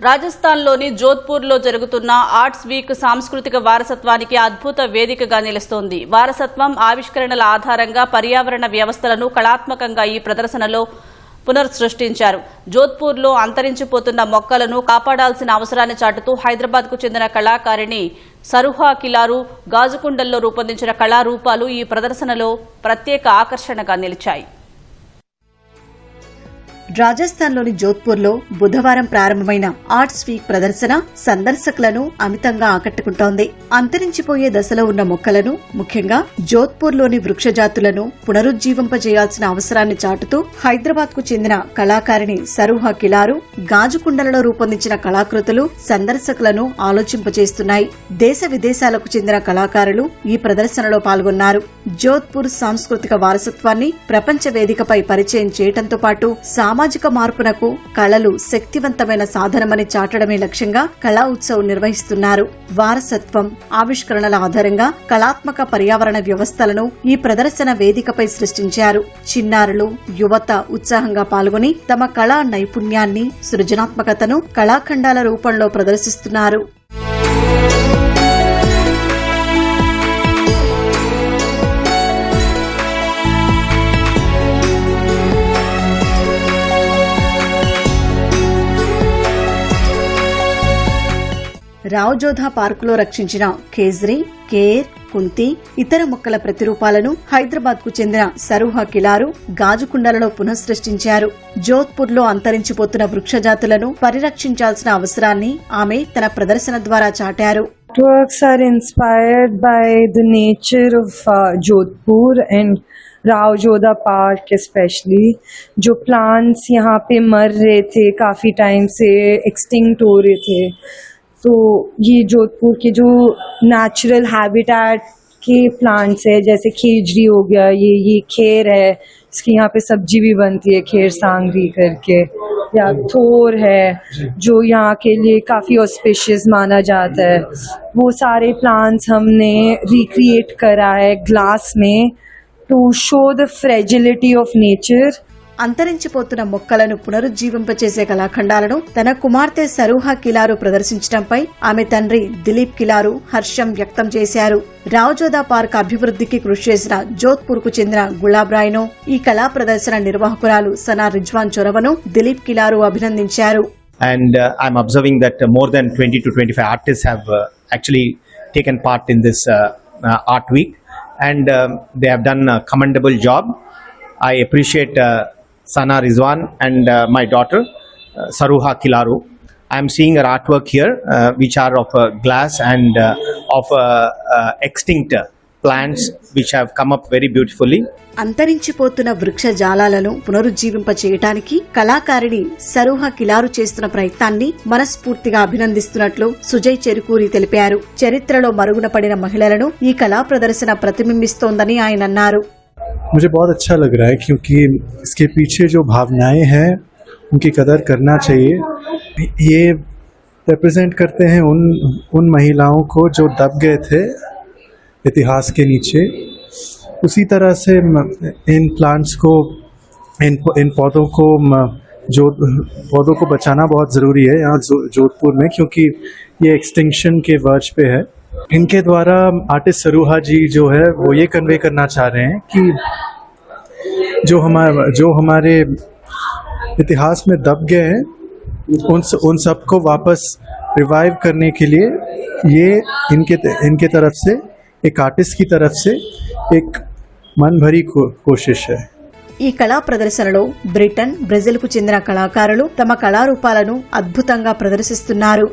రాజస్థాన్లోని జోధ్పూర్లో జరుగుతున్న arts week సాంస్కృతిక వారసత్వానికి అద్భుత వేదికగా నిలుస్తోంది. వారసత్వం ఆవిష్కరణల ఆధారంగా పర్యావరణ వ్యవస్థలను కళాత్మకంగా ఈ ప్రదర్శనలో పునర్సృష్టించారు. జోధ్పూర్లో అంతరించిపోతున్న మొక్కలను కాపాడాల్సిన అవసరాన్ని చాటుతూ హైదరాబాద్కు చెందిన కళాకారిణి సరుహా కిలారు గాజుకుండల్లో రూపొందించిన కళారూపాలు ఈ ప్రదర్శనలో ప్రత్యేక ఆకర్షణగా నిలిచాయి. రాజస్థాన్లోని జోధ్పూర్లో బుధవారం ప్రారంభమైన ఆర్ట్స్ వీక్ ప్రదర్శన సందర్శకులను అమితంగా ఆకట్టుకుంటోంది. అంతరించిపోయే దశలో ఉన్న మొక్కలను, ముఖ్యంగా జోధ్పూర్లోని వృక్ష జాతులను పునరుజ్జీవింపజేయాల్సిన అవసరాన్ని చాటుతూ హైదరాబాద్ కు చెందిన కళాకారిణి సరుహా కిలారు గాజుకుండలలో రూపొందించిన కళాకృతులు సందర్శకులను ఆలోచింపజేస్తున్నాయి. దేశ విదేశాలకు చెందిన కళాకారులు ఈ ప్రదర్శనలో పాల్గొన్నారు. జోధ్పూర్ సాంస్కృతిక వారసత్వాన్ని ప్రపంచ వేదికపై పరిచయం చేయడంతో పాటు సామాజిక మార్పునకు కళలు శక్తివంతమైన సాధనమని చాటడమే లక్ష్యంగా కళా ఉత్సవ్ నిర్వహిస్తున్నారు. వారసత్వం ఆవిష్కరణల ఆధారంగా కళాత్మక పర్యావరణ వ్యవస్థలను ఈ ప్రదర్శన వేదికపై సృష్టించారు. చిన్నారులు, యువత ఉత్సాహంగా పాల్గొని తమ కళా నైపుణ్యాన్ని, సృజనాత్మకతను కళాఖండాల రూపంలో ప్రదర్శిస్తున్నారు. రావ్జోధా పార్కులో రక్షించిన ఖేజ్రీ, కేర్, కుంతి, ఇతర మొక్కల ప్రతిరూపాలను హైదరాబాద్ కు చెందిన సరుహా కిలారు గాజుకుండలలో పునఃసృష్టించారు. జోధ్పూర్లో అంతరించిపోతున్న వృక్షజాతులను పరిరక్షించాల్సిన అవసరాన్ని ఆమె తన ప్రదర్శన ద్వారా చాటారు. Works are inspired by the nature of Jodhpur and Rao Jodha park specially. जो प्लांट्स यहाँ पे मर रहे थे, काफ़ी टाइम से एक्सटिंक्ट हो रहे थे, तो ये जोधपुर के जो नेचुरल हैबिटेट के प्लांट्स है, जैसे खेजड़ी हो गया, ये खेर है, इसकी यहाँ पे सब्जी भी बनती है खेर सांगरी करके, या थोर है जो यहाँ के लिए काफ़ी ऑस्पिशियस माना जाता है. वो सारे प्लांट्स हमने रिक्रिएट करा है ग्लास में to show the fragility of nature. అంతరించిపోతున్న మొక్కలను పునరుజ్జీవింపచేసే కళాఖండాలను తన కుమార్తె సరుహా కిలారు ప్రదర్శించడంపై ఆమె తండ్రి దిలీప్ కిలారు హర్షం వ్యక్తం చేశారు. రావ్జోధా పార్క్ అభివృద్ధికి కృషి చేసిన జోధ్పూర్ కు చెందిన గులాబ్ రాయ్ను, ఈ కళా ప్రదర్శన నిర్వాహకురాలు సనా రిజ్వాన్ చొరవను దిలీప్ కిలారు అభినందించారు. And I'm observing that more than 20 to 25 artists have actually taken part in this art week, and they have done a commendable job. I appreciate Sana Rizwan and my daughter Saruha Kilaru. I am seeing her artwork here which are of glass and of extinct plants which have come up very beautifully. అంతరించిపోతున్న వృక్ష జాలాలను పునరుజ్జీవింప చేయటానికి కళాకారిణి సరుహా కిలారు చేస్తున్న ప్రయత్నాన్ని మనస్ఫూర్తిగా అభినందిస్తున్నట్లు సుజయ్ చెరుకూరి తెలిపారు. చరిత్రలో మరుగున పడిన మహిళలను ఈ కళా ప్రదర్శన ప్రతిబింబిస్తోందని ఆయన అన్నారు. मुझे बहुत अच्छा लग रहा है क्योंकि इसके पीछे जो भावनाएं हैं उनकी कदर करना चाहिए. ये रिप्रेजेंट करते हैं उन महिलाओं को जो दब गए थे इतिहास के नीचे. उसी तरह से इन प्लांट्स को, इन पौधों को बचाना बहुत ज़रूरी है यहाँ जोधपुर में, क्योंकि ये एक्सटिंक्शन के वर्ज पे है. इनके द्वारा आर्टिस्ट सरुहा जी जो है वो ये कन्वे करना चाह रहे हैं कि जो हमारे इतिहास में दब गए हैं उन सबको वापस रिवाइव करने के लिए ये इनके तरफ से, एक आर्टिस्ट की तरफ से एक मन भरी कोशिश है. ఈ కళా ప్రదర్శనలో బ్రిటన్, బ్రెజిల్ కు చెందిన కళాకారులు తమ కళారూపాలను అద్భుతంగా ప్రదర్శిస్తున్నారు.